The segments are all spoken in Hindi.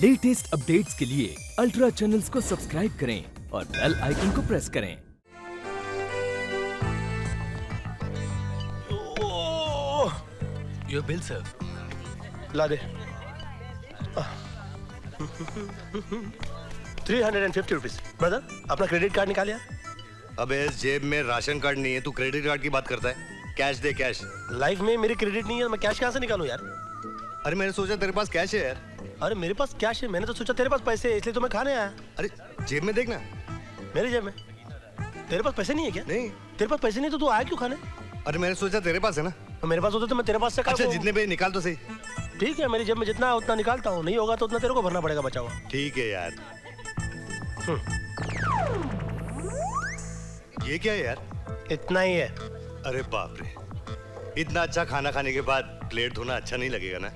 लेटेस्ट अपडेट्स के लिए अल्ट्रा चैनल्स को सब्सक्राइब करें और बेल आइकन को प्रेस करें। Your bill, sir. ला दे। 350 रुपीज। ब्रदर, अपना क्रेडिट कार्ड निकाल यार। अबे इस जेब में राशन कार्ड नहीं है, तू क्रेडिट कार्ड की बात करता है? कैश दे कैश। लाइफ में मेरी क्रेडिट नहीं है, मैं कैश कहाँ से निकालूं यार? अरे मैंने सोचा तेरे पास कैश है यार। अरे मेरे पास कैश है, मैंने तो सोचा तेरे पास पैसे है, इसलिए तो मैं खाने आया। अरे जेब में देखना। मेरी जेब में? तेरे पास पैसे नहीं है क्या? नहीं। तेरे पास पैसे नहीं तो तू आया क्यों खाने? अरे मैंने सोचा तेरे पास है ना। तो मेरे पास होते तो मैं तेरे पास से अच्छा जितने पे निकाल तो सही। ठीक है, मेरी जेब में जितना है उतना निकालता हूँ, नहीं होगा तो उतना तेरे को भरना पड़ेगा बचा हुआ। ठीक है यार। ये क्या है यार? इतना ही है। अरे बाप रे, इतना अच्छा खाना खाने के बाद प्लेट धोना अच्छा नहीं लगेगा ना?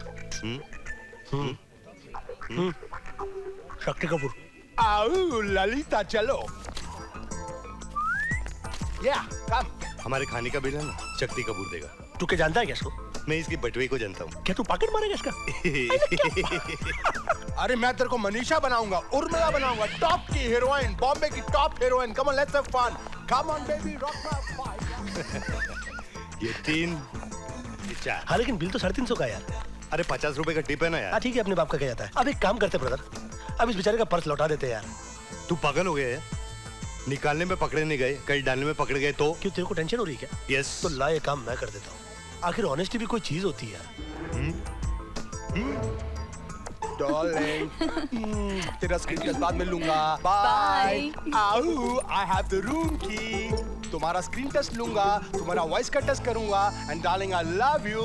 शक्ति कपूर। आओ ललिता चलो। या कम। हमारे खाने का बिल है ना शक्ति कपूर देगा। तू क्या जानता है क्या इसको? मैं इसकी बटवे को जानता हूँ। क्या तू पॉकेट मारेगा इसका? अरे मैं तेरे को मनीषा बनाऊंगा, उर्मिला बनाऊंगा, टॉप की हीरोइन, बॉम्बे की top heroine. Come on let's have fun. Come on baby rock my fight. ये 3 ये 4। हाँ लेकिन बिल तो 350 का यार। अरे 50 रुपए का टिप है ना हाँ यार। ठीक है, अपने बाप का क्या जाता है। अब एक काम करते ब्रदर, अब इस बेचारे का पर्स लौटा देते यार। तू पागल हो गया है? निकालने में पकड़े नहीं गए, कहीं डालने में पकड़ गए तो? क्यों, तेरे को टेंशन हो रही है क्या? यस। तो ला ये काम मैं कर देता हूँ। आखिर ऑनेस्टी भी कोई चीज होती है यार। डार्लिंग, तेरा स्क्रीन टच बाद में लूंगा। बाय। आओ, आई हैव द रूम की। तुम्हारा स्क्रीन टच लूंगा, तुम्हारा वॉइस का टच करूंगा। And darling I love you.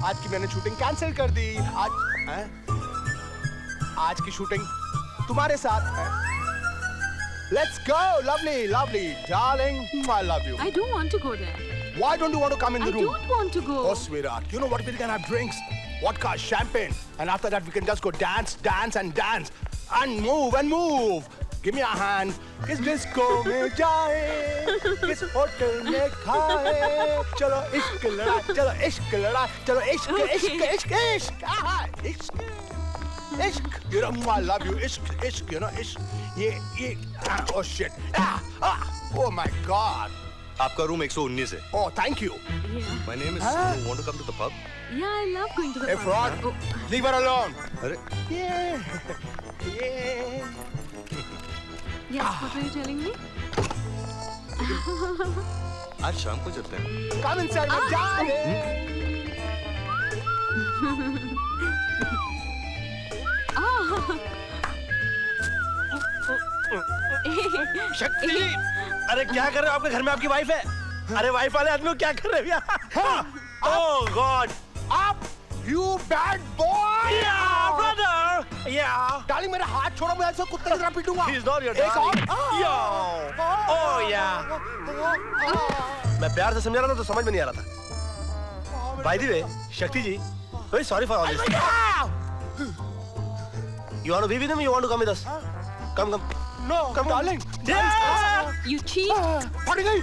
आज की मैंने शूटिंग कैंसिल कर दी। आज की शूटिंग तुम्हारे साथ है। Let's go, lovely, lovely, darling. I love you. I don't want to go there. Why don't you want to come in the room? I don't want to go. Oh, sweetheart, you know what? We can have drinks, vodka, champagne, and after that we can just go dance, dance, and dance, and move and move. Give me a hand. किस डिस्को में जाए, किस होटल में खाए, चलो इश्क लड़ा, चलो इश्क लड़ा, चलो इश्क, इश्क, इश्क, इश्क, इश्क, इश्क. You know I love you. इश्क, इश्क, you know इश्क. ये, oh shit. Oh my God. आपका रूम 119 है। Oh, thank you. Yeah. My name is Sonu. Want to come to the pub? Yeah, I love going to the Hey, pub. fraud. Oh, Leave her alone. अरे Yeah. yes, what were you telling me? आज शाम को चलते हैं। Come inside, my darling. शक्ति, अरे क्या कर रहे हो? आपके घर में आपकी वाइफ है? अरे वाइफ वाले आदमी क्या कर रहे हो? Oh God, Up, you bad boy. Brother, या डार्लिंग मेरा हाथ छोड़ो, मैं ऐसे कुत्ते की तरह पीटूंगा। He's not your एक और। darling. Oh yeah. मैं प्यार से समझा रहा था तो समझ में नहीं आ रहा था। By the way, शक्ति जी, very sorry for all this. You want to be with him? You want to come with us? Come, come. No, Come on. darling. Yeah. You cheat? फट गई।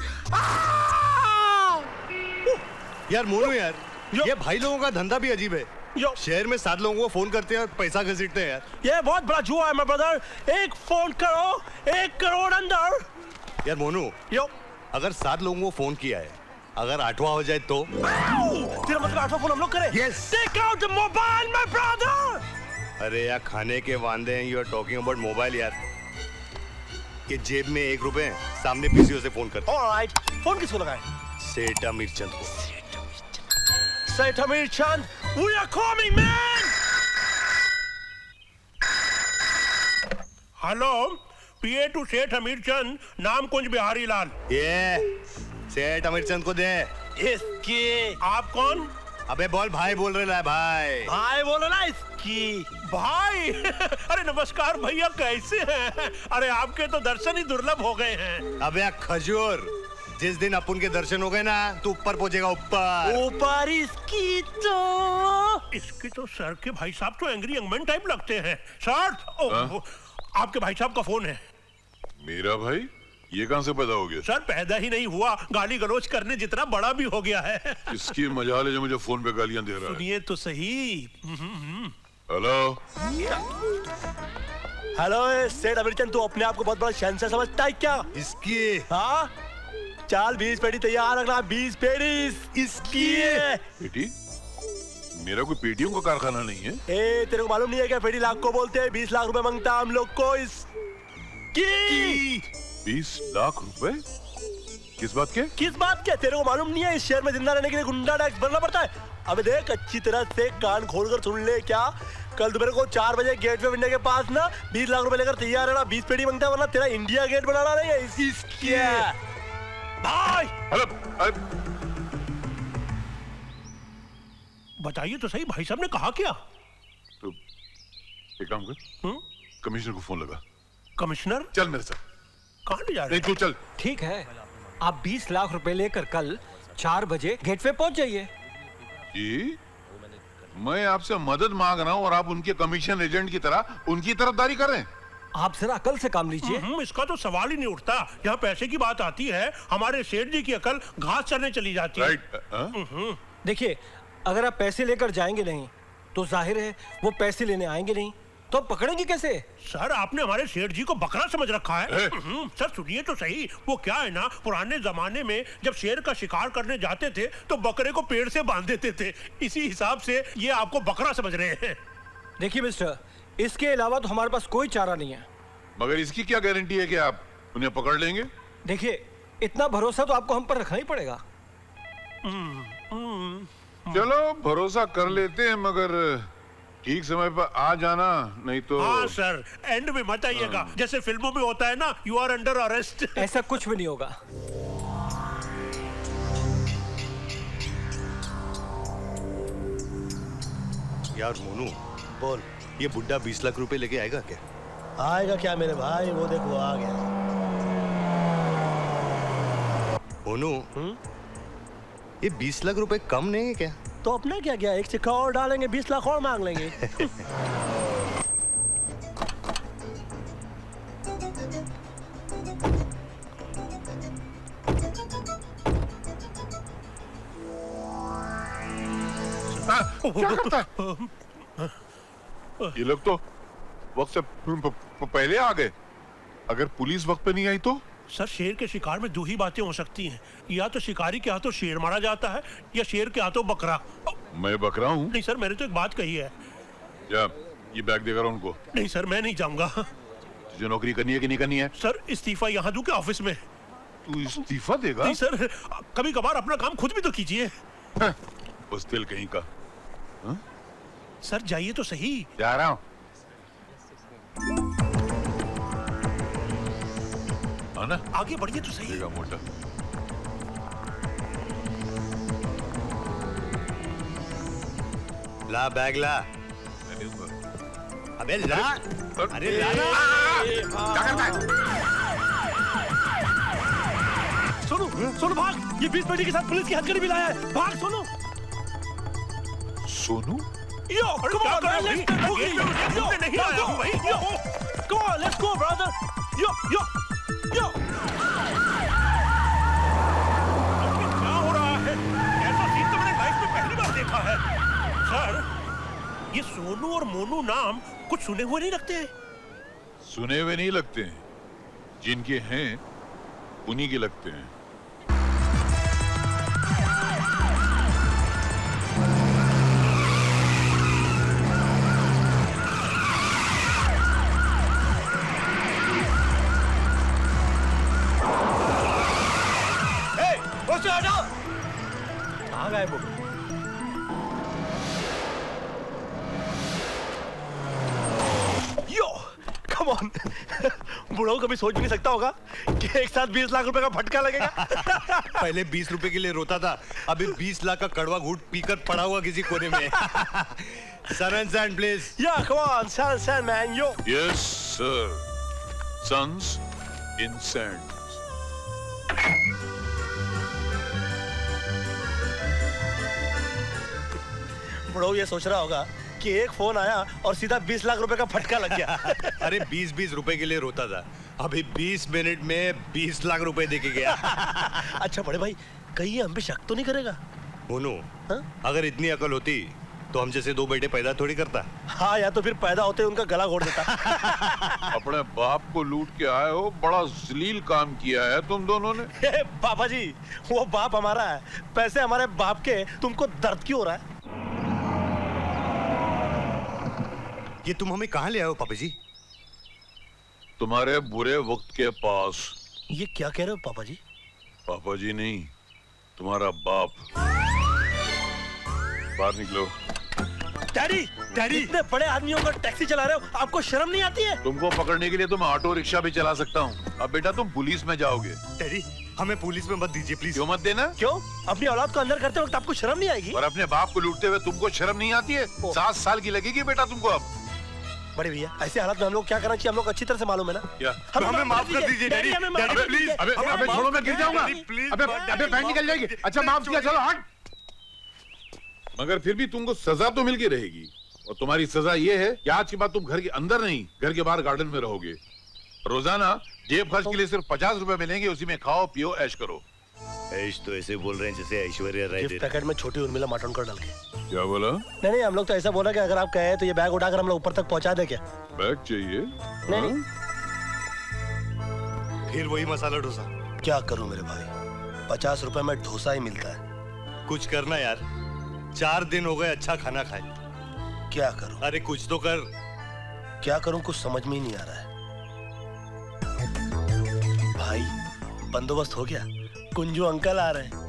यार मोनू यार, यो। ये भाई लोगों का धंधा भी अजीब है। यो। शहर में 7 लोगों को फोन करते हैं और पैसा घसीटते हैं यार। ये बहुत बड़ा जुआ है मेरे ब्रदर। एक फोन करो, 1 करोड़ अंदर। यार मोनू, यो, अगर 7 लोगों को फोन किया है, अगर 8वां हो जाए तो? तेरा मतलब 8वां फोन हम लोग करें? Yes. Take out the mobile, my brother. अरे यार खाने के वांदे हैं, you are talking about mobile यार। ये जेब में 1 रुपए है, सामने पीसीओ से फोन करते। All right. फोन किसको लगाए? सेठ अमीरचंद को। Seth Amirchand, we are coming, man. Hello, PA to Seth Amirchand, नाम कुंज बिहारी लाल। ये सेठ अमीरचंद को दे। इसकी आप कौन? अबे बोल, भाई बोल रहे है भाई। भाई बोलो ना इसकी। भाई अरे नमस्कार भैया, कैसे हैं? अरे आपके तो दर्शन ही दुर्लभ हो गए हैं। अबे खजूर, जिस दिन अपन के दर्शन हो गए ना, तू ऊपर पहुंचेगा ऊपर। ऊपर इसकी तो इसके तो सर के भाई साहब तो एंग्री यंगमैन टाइप लगते हैं। सर, आपके भाई साहब का फोन है। मेरा भाई? ये कहां से पैदा हो गया? सर पैदा ही नहीं हुआ, गाली गलौज करने जितना बड़ा भी हो गया है। इसकी मजाल है जो मुझे फोन पे गालियां दे रहा है। सुनिए तो सही। हेलो। हेलो सेठ अमीरचंद, तू अपने आप को बहुत बड़ा शहंशाह समझता है क्या? इसकी हाँ, चाल 20 पेटी तैयार रखना, 20 पेटी इसकी। पेटी? मेरा कोई पेटियों का कारखाना नहीं है। ए, तेरे को मालूम नहीं है क्या पेटी लाख को बोलते हैं? 20 लाख रुपए मांगता हम लोग को इसकी। 20 लाख रुपए? किस बात के? किस बात के? तेरे को मालूम नहीं है इस शहर में जिंदा रहने के लिए गुंडा टैक्स भरना पड़ता है? अबे देख, अच्छी तरह से कान खोलकर सुन ले क्या, कल दोपहर को 4 बजे गेट वे विंडो के पास ना 20 लाख रुपए लेकर तैयार रहना। 20 पेटी मांगता है, वरना तेरा इंडिया गेट बनाना नहीं है इसकी। भाई हेलो। बताइए तो सही, भाई साहब ने कहा क्या? तो एक काम कर, कमिश्नर को फोन लगा। कमिश्नर? चल मेरे साथ। कहाँ ले जा रहे नहीं तू चल। ठीक है, आप 20 लाख रुपए लेकर कल 4 बजे गेटवे पहुंच जाइए। जी, मैं आपसे मदद मांग रहा हूँ और आप उनके कमीशन एजेंट की तरह उनकी तरफदारी कर रहे हैं। आप जरा अकल से काम लीजिए। इसका तो सवाल ही नहीं उठता। यहाँ पैसे की बात आती है, हमारे सेठ जी की अकल घास चरने चली जाती है। राइट। देखिए, अगर आप पैसे लेकर जाएंगे नहीं तो जाहिर है वो पैसे लेने आएंगे नहीं, तो आप पकड़ेंगे कैसे? सर, आपने हमारे सेठ जी को बकरा समझ रखा है। सर सुनिए तो सही, वो क्या है ना, पुराने जमाने में जब शेर का शिकार करने जाते थे तो बकरे को पेड़ से बांध देते थे, इसी हिसाब से ये आपको बकरा समझ रहे हैं। देखिए मिस्टर, इसके अलावा तो हमारे पास कोई चारा नहीं है। मगर इसकी क्या गारंटी है कि आप उन्हें पकड़ लेंगे? देखिए, इतना भरोसा तो आपको हम पर रखना ही पड़ेगा। चलो भरोसा कर लेते हैं, मगर ठीक समय पर आ जाना, नहीं तो। हाँ सर, एंड में मत आइएगा, जैसे फिल्मों में होता है ना, यू आर अंडर अरेस्ट। ऐसा कुछ भी नहीं होगा। यार मोनू, बोल। ये बुड्ढा 20 लाख रुपए लेके आएगा क्या? आएगा क्या मेरे भाई? वो देखो आ गया। मोनू, ये 20 लाख रुपए कम नहीं है क्या? तो अपना क्या गया, एक सिक्का और डालेंगे, 20 लाख और मांग लेंगे। क्या करता है? ये लोग तो वक्त से पहले आ गए। अगर पुलिस वक्त पे नहीं आई तो? सर, शेर के शिकार में 2 ही बातें हो सकती हैं, या तो शिकारी के हाथों शेर मारा जाता है या शेर के हाथों बकरा। मैं बकरा हूँ? नहीं सर, मैंने तो एक बात कही है। क्या ये बैग देगा उनको? नहीं सर, मैं नहीं जाऊंगा। तुझे नौकरी करनी है कि नहीं करनी है? सर, इस्तीफा यहाँ दूं क्या ऑफिस में? तू इस्तीफा देगा? नहीं सर, कभी कभार अपना काम खुद भी तो कीजिए। उस दिल कहीं का। सर जाइए तो सही। जा रहा हूँ। आना, आगे बढ़िए तो सही। देगा मोटा। ला बैग ला। मैं दूंगा। अबे ला। अरे ला ना। क्या करता है? सोनू, सोनू भाग! ये 20 पेटी के साथ पुलिस की हथकड़ी भी लाया है। भाग Sonu! Sonu? Yo, come on, man, let's get moving. Yo, नहीं आया हूँ भाई। yo, come on, let's go, brother. Yo. क्या हो रहा है? ऐसा सीन तो मैंने लाइफ में पहली बार देखा है। सर, ये सोनू और मोनू नाम कुछ सुने हुए नहीं लगते हैं। सुने हुए नहीं लगते हैं, जिनके हैं उन्हीं के लगते हैं। कहाँ गए वो? Yo, come on. बुढ़ाऊ कभी सोच भी नहीं सकता होगा कि एक साथ 20 लाख रुपए का फटका लगेगा। पहले 20 रुपए के लिए रोता था, अभी 20 लाख का कड़वा घूंट पीकर पड़ा हुआ किसी कोने में। Sun and sand, please. Yeah, come on, sand, man, yo. Yes, sir. Sons in sands. बुढ़ाऊ ये सोच रहा होगा कि एक फोन आया और सीधा 20 लाख रुपए का फटका लग गया। अरे 20-20 रुपए के लिए रोता था, अभी 20 मिनट में 20 लाख रुपए देके गया। अच्छा बड़े भाई, कहीं ये हम पे शक तो नहीं करेगा? मोनू, हाँ? अगर इतनी अकल होती तो हम जैसे दो बेटे पैदा थोड़ी करता। हाँ, या तो फिर पैदा होते ही उनका गला घोट देता। अपने बाप को लूट के आए हो, बड़ा जलील काम किया है तुम दोनों ने। पापा जी, वो बाप हमारा है, पैसे हमारे बाप के, तुमको दर्द क्यों हो रहा है? ये तुम हमें कहाँ ले आए हो पापा जी? तुम्हारे बुरे वक्त के पास। ये क्या कह रहे हो पापा जी? पापा जी नहीं, तुम्हारा बाप। बाहर निकलो। डैडी, डैडी, इतने बड़े आदमियों का टैक्सी चला रहे हो, आपको शर्म नहीं आती है? तुमको पकड़ने के लिए तो मैं ऑटो रिक्शा भी चला सकता हूँ। अब बेटा तुम पुलिस में जाओगे। डैडी, हमें पुलिस में मत दीजिए प्लीज। क्यों मत देना? क्यों? अपनी औलाद को अंदर करते वक्त आपको शर्म नहीं आएगी? और अपने बाप को लूटते हुए तुमको शर्म नहीं आती है? 7 साल की लगेगी बेटा तुमको अब। बड़े भैया, ऐसे हालात में हम लोग क्या करना चाहिए, हम लोग अच्छी तरह से मालूम है ना? क्या? हमें माफ कर दीजिए डैडी। अबे प्लीज, अबे छोड़ो, मैं गिर जाऊंगा। अबे पैंट निकल जाएगी। अच्छा माफ किया, चलो हट। मगर फिर भी तुमको सजा तो मिल के रहेगी, और तुम्हारी सजा ये है कि आज के बाद तुम घर के अंदर नहीं, घर के बाहर गार्डन में रहोगे। रोजाना जेब खर्च के लिए सिर्फ 50 रुपए मिलेंगे, उसी में खाओ पियो ऐश करो। ऐश तो ऐसे बोल रहे हैं जैसे ऐश्वर्या राय गिफ्ट पैकेट में छोटी उर्मिला माटन कर डाल के। क्या बोला? नहीं, हम लोग तो ऐसा बोला कि अगर आप कहे तो ये बैग उठाकर हम लोग ऊपर तक पहुंचा दे क्या? बैग चाहिए? नहीं। फिर वही मसाला डोसा। क्या करूं मेरे भाई, 50 रुपए में डोसा ही मिलता है। कुछ करना यार, 4 दिन हो गए अच्छा खाना खाए। क्या करूं? अरे कुछ तो कर। क्या करूं, कुछ समझ में ही नहीं आ रहा है। भाई, बंदोबस्त हो गया, कुंजू अंकल आ रहे हैं।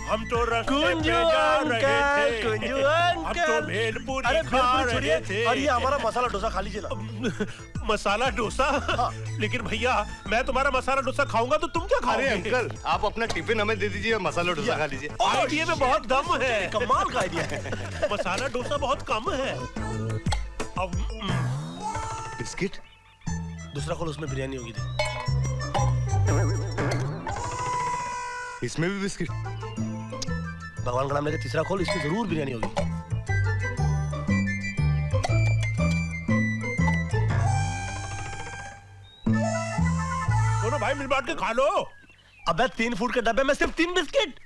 हम तो रास्ते पे कुंजू जा रहे अंकल, थे। कुंजू हम तो अंकल। भेलपुरी अरे खा बिल्कुल रहे छोड़िए, थे। और ये हमारा मसाला डोसा खा लीजिए ना। मसाला डोसा? लेकिन भैया, मैं तुम्हारा मसाला डोसा खाऊंगा तो तुम क्या अरे खाओगे? अंकल, आप अपना टिफिन हमें दे दीजिए, मसाला डोसा खा लीजिए। आइडिया में बहुत दम है। कमाल का आइडिया है। मसाला डोसा बहुत कम है। अब बिस्किट? दूसरा खोल, उसमें बिरयानी होगी। दे। इसमें भी बिस्किट? भगवान का नाम लेके तीसरा खोल, इसमें जरूर बिरयानी होगी। दोनों भाई मिल बांट के खा लो। अबे 3 फूट के डब्बे में सिर्फ 3 बिस्किट?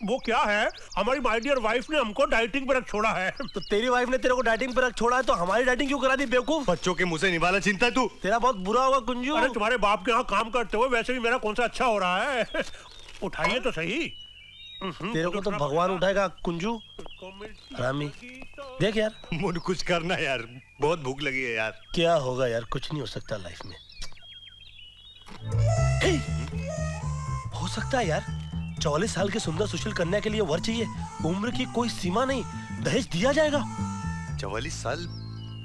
वो क्या है, हमारी माय डियर वाइफ ने हमको डाइटिंग पर रख छोड़ा है। तो तेरी वाइफ ने तेरे को डाइटिंग पर रख छोड़ा है, तो हमारी डाइटिंग क्यों करा दी बेवकूफ? बच्चों के मुंह से निवाला चिंता है तू। तेरा बहुत बुरा होगा कुंजू। अरे तुम्हारे बाप के यहाँ काम करते हुए वैसे भी मेरा कौन सा अच्छा हो रहा है। उठाइए तो सही। तेरे को तो भगवान उठाएगा कुंजू। रामी, देख यार, मुझे कुछ करना यार, बहुत भूख लगी है यार। क्या होगा यार, कुछ नहीं हो सकता लाइफ में। हो सकता है यार, 44 साल के सुंदर सुशील कन्या के लिए वर चाहिए, उम्र की कोई सीमा नहीं, दहेज दिया जाएगा। 44 साल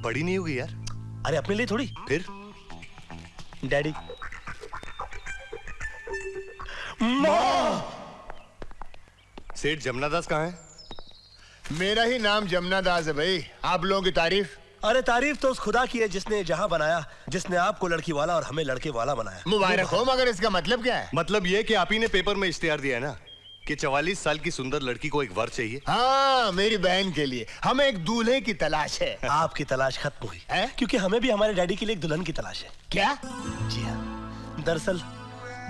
बड़ी नहीं होगी यार। अरे अपने लिए थोड़ी, फिर डैडी। सेठ जमुना दास कहाँ है? मेरा ही नाम जमुना दास है भाई। आप लोगों की तारीफ? अरे तारीफ तो उस खुदा की है जिसने जहां बनाया, जिसने आपको लड़की वाला और हमें लड़के वाला बनाया। मुबारक हो, मगर इसका मतलब क्या है? मतलब ये कि आप ही ने पेपर में इश्तिहार दिया है ना कि 44 साल की सुंदर लड़की को एक वर चाहिए। हाँ, मेरी बहन के लिए हमें एक दूल्हे की तलाश है। आपकी तलाश खत्म हुई है? क्योंकि हमें भी हमारे डैडी के लिए एक दुल्हन की तलाश है। क्या? जी हाँ, दरअसल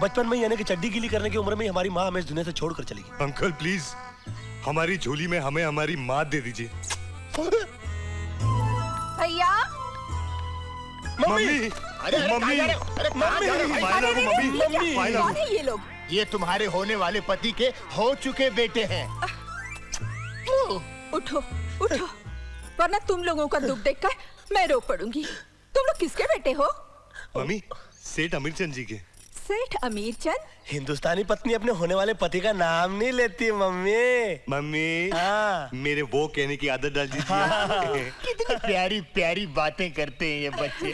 बचपन में यानी कि चड्डी गीली करने की उम्र में हमारी माँ हमें इस दुनिया से छोड़ कर चली गई। अंकल प्लीज हमारी झोली में हमें हमारी माँ दे दीजिए। भैया, मम्मी, अरे मम्मी, अरे मम्मी, मम्मी, कौन है ये लोग? ये तुम्हारे होने वाले पति के हो चुके बेटे हैं। उठो उठो, वरना तुम लोगों का दुख देखकर मैं रो पड़ूंगी। तुम लोग किसके बेटे हो? मम्मी, सेठ अमीरचंद जी के। सेठ अमीरचंद? हिंदुस्तानी पत्नी अपने होने वाले पति का नाम नहीं लेती मम्मी। मम्मी, हाँ। मेरे वो कहने की आदत डाल दीजिए। कितनी प्यारी प्यारी बातें करते हैं ये बच्चे।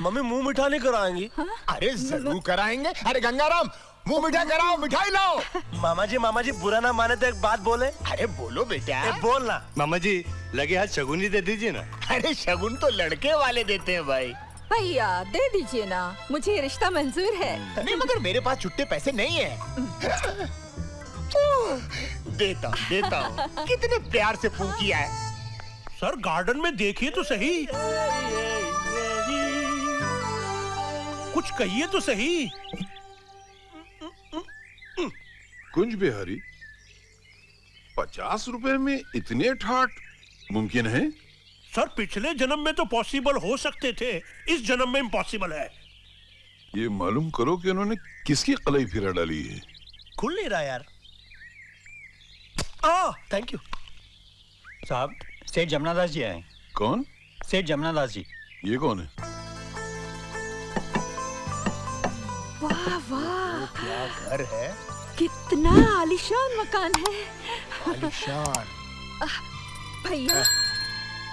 मम्मी मुंह मीठा नहीं कराएंगी? अरे जरूर कराएंगे। अरे गंगाराम, मुंह मीठा कराओ, मिठाई लाओ। मामा जी बुरा ना माने तो एक बात बोले। अरे बोलो बेटा। बोलना। मामा जी, लगे हाथ शगुनी दे दीजिए ना। अरे शगुन तो लड़के वाले देते हैं भाई। भैया दे दीजिए ना, मुझे ये रिश्ता मंजूर है। नहीं, मगर मेरे पास छुट्टे पैसे नहीं है। देता हूँ। कितने प्यार से पूछ किया है। सर गार्डन में देखिए तो सही, कुछ कहिए तो सही। कुंज बिहारी, 50 रुपए में इतने ठाट मुमकिन है? सर पिछले जन्म में तो पॉसिबल हो सकते थे, इस जन्म में इम्पॉसिबल है। ये मालूम करो कि उन्होंने किसकी कलाई फिरा डाली है। खुल नहीं रहा यार। थैंक यू साहब, सेठ जमनादास जी आए। कौन? सेठ जमनादास जी। ये कौन है? वाह वाह, क्या घर है, कितना आलीशान मकान है। आलीशान। भैया,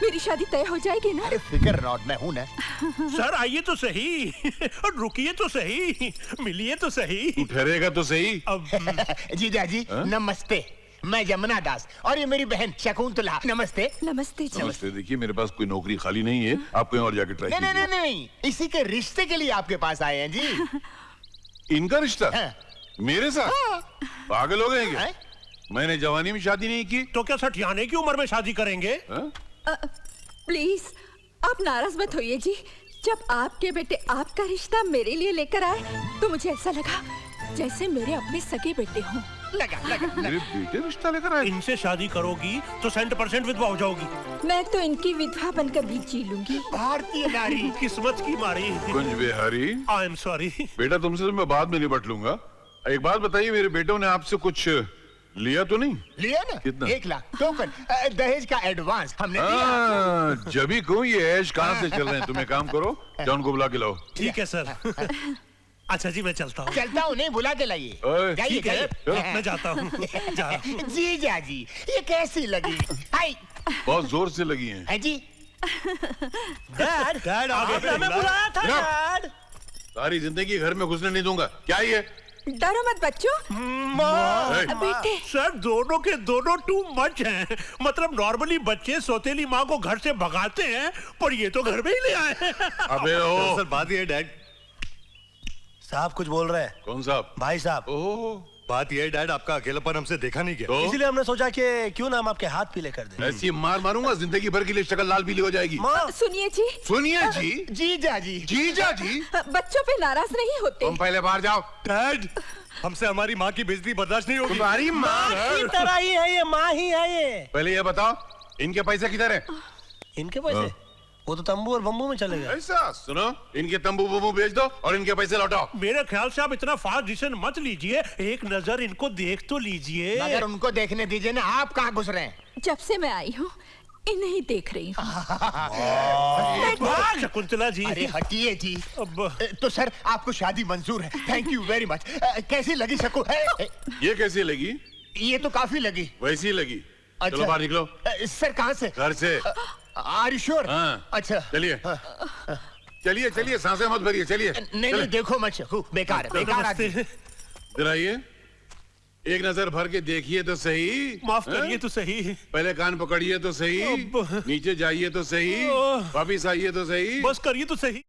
मेरी शादी तय हो जाएगी ना? अरे फिकर नॉट, मैं हूं ना। सर आइए तो सही और रुकिए तो सही, मिलिए तो सही। तू ठहरेगा तो सही। अब जीजा जी नमस्ते, मैं यमुना दास और ये मेरी बहन शकुंतला। नमस्ते। नमस्ते जी। नमस्ते। देखिए मेरे पास कोई नौकरी खाली नहीं है, आप कहीं और जाके ट्राई नहीं नहीं कीजिए। नहीं नहीं, इसी के रिश्ते के लिए आपके पास आए हैं जी। इनका रिश्ता हाँ। मेरे साथ? पागल हो गए क्या? हैं? मैंने जवानी में शादी नहीं की। तो क्या सठियाने की उम्र में शादी करेंगे? हाँ? प्लीज आप नाराज मत होइए जी। जब आपके बेटे आपका रिश्ता मेरे लिए लेकर आए तो मुझे ऐसा लगा जैसे मेरे अपने सगे बेटे हों। लगा लगा। मेरे बेटे रिश्ता लेकर आए? इनसे शादी करोगी तो 100% विधवा हो जाओगी। मैं तो इनकी विधवा बनकर भी जी लूंगी। भारतीय नारी। किस्मत की मारी। Kunj Bihari, I am sorry. बेटा तुमसे तो मैं बाद में निपट लूंगा। एक बात बताइए, मेरे बेटों ने आपसे कुछ लिया तो नहीं? लिया ना? कितना? 1 लाख टोकन, दहेज का एडवांस हमने दिया। हाँ, जब ही कहूँ ये ऐश कहाँ से चल रहे हैं। तुम एक काम करो, जॉन को बुला के लाओ। ठीक है सर। अच्छा जी मैं चलता हूँ। चलता हूँ नहीं, बुला के लाइए। ओए, जाइए ठीक है जाइए। मैं जाता हूँ। जा रहा हूँ। जीजा जी ये कैसी लगी? हाय बहुत जोर से लगी हैं। है जी। डैड, डैड आ गए। हमें बुलाया था या। डैड। सारी जिंदगी घर में घुसने नहीं दूंगा। क्या ये? डरो मत बच्चों। ए, बेटे, सर दोनों के दोनों टू मच हैं। मतलब नॉर्मली बच्चे सौतेली माँ को घर से भगाते हैं, पर ये तो घर में ही ले आए हैं। अबे ओ, सर बात ये है डैड, साहब कुछ बोल रहे हैं। कौन साहब? भाई साहब, ओह, बात ये है डैड, आपका अकेलापन हमसे देखा नहीं गया। तो इसीलिए हमने सोचा कि क्यों ना हम आपके हाथ पीले कर दें। ऐसी मार मारूंगा जिंदगी भर के लिए शक्ल लाल पीली हो जाएगी। माँ, सुनिए जी, सुनिए जी। जीजा जी। जीजा जी, बच्चों पे नाराज नहीं होते। तुम पहले बाहर जाओ। डैड, हमसे हमारी माँ की बेइज्जती बर्दाश्त नहीं होगी। तुम्हारी माँ की तरह ही है ये, माँ ही है ये। पहले ये बताओ, इनके पैसे किधर है? इनके पैसे वो तो तंबू और बम्बू में चले गए। ऐसा सुनो, इनके तंबू बम्बू बेच दो और इनके पैसे लौटाओ। मेरे ख्याल से आप इतना फास्ट डिसीजन मत लीजिए, एक नजर इनको देख तो लीजिए। मगर उनको देखने दीजिए ना, आप कहाँ घुस रहे हैं? जब से मैं आई हूँ इन्हें ही देख रही हूँ। शकुंतला जी। अरे हटिए जी। अब तो सर आपको शादी मंजूर है। Thank you very much. कैसी लगी शकु? ये कैसी लगी? ये तो काफी लगी। वैसी लगी। अच्छा। चलो बाहर निकलो। सर कहाँ से? घर से। Are you sure? हाँ। अच्छा चलिए चलिए चलिए, सांसें मत भरिए, चलिए। नहीं नहीं, देखो मत शकु, बेकार है, बेकार आदमी। नमस्ते। इधर आइए, एक नजर भर के देखिए तो सही। माफ करिए हाँ? तो सही। पहले कान पकड़िए तो सही, अब- नीचे जाइए तो सही, ओह। वापिस आइए तो सही। बस करिए तो सही।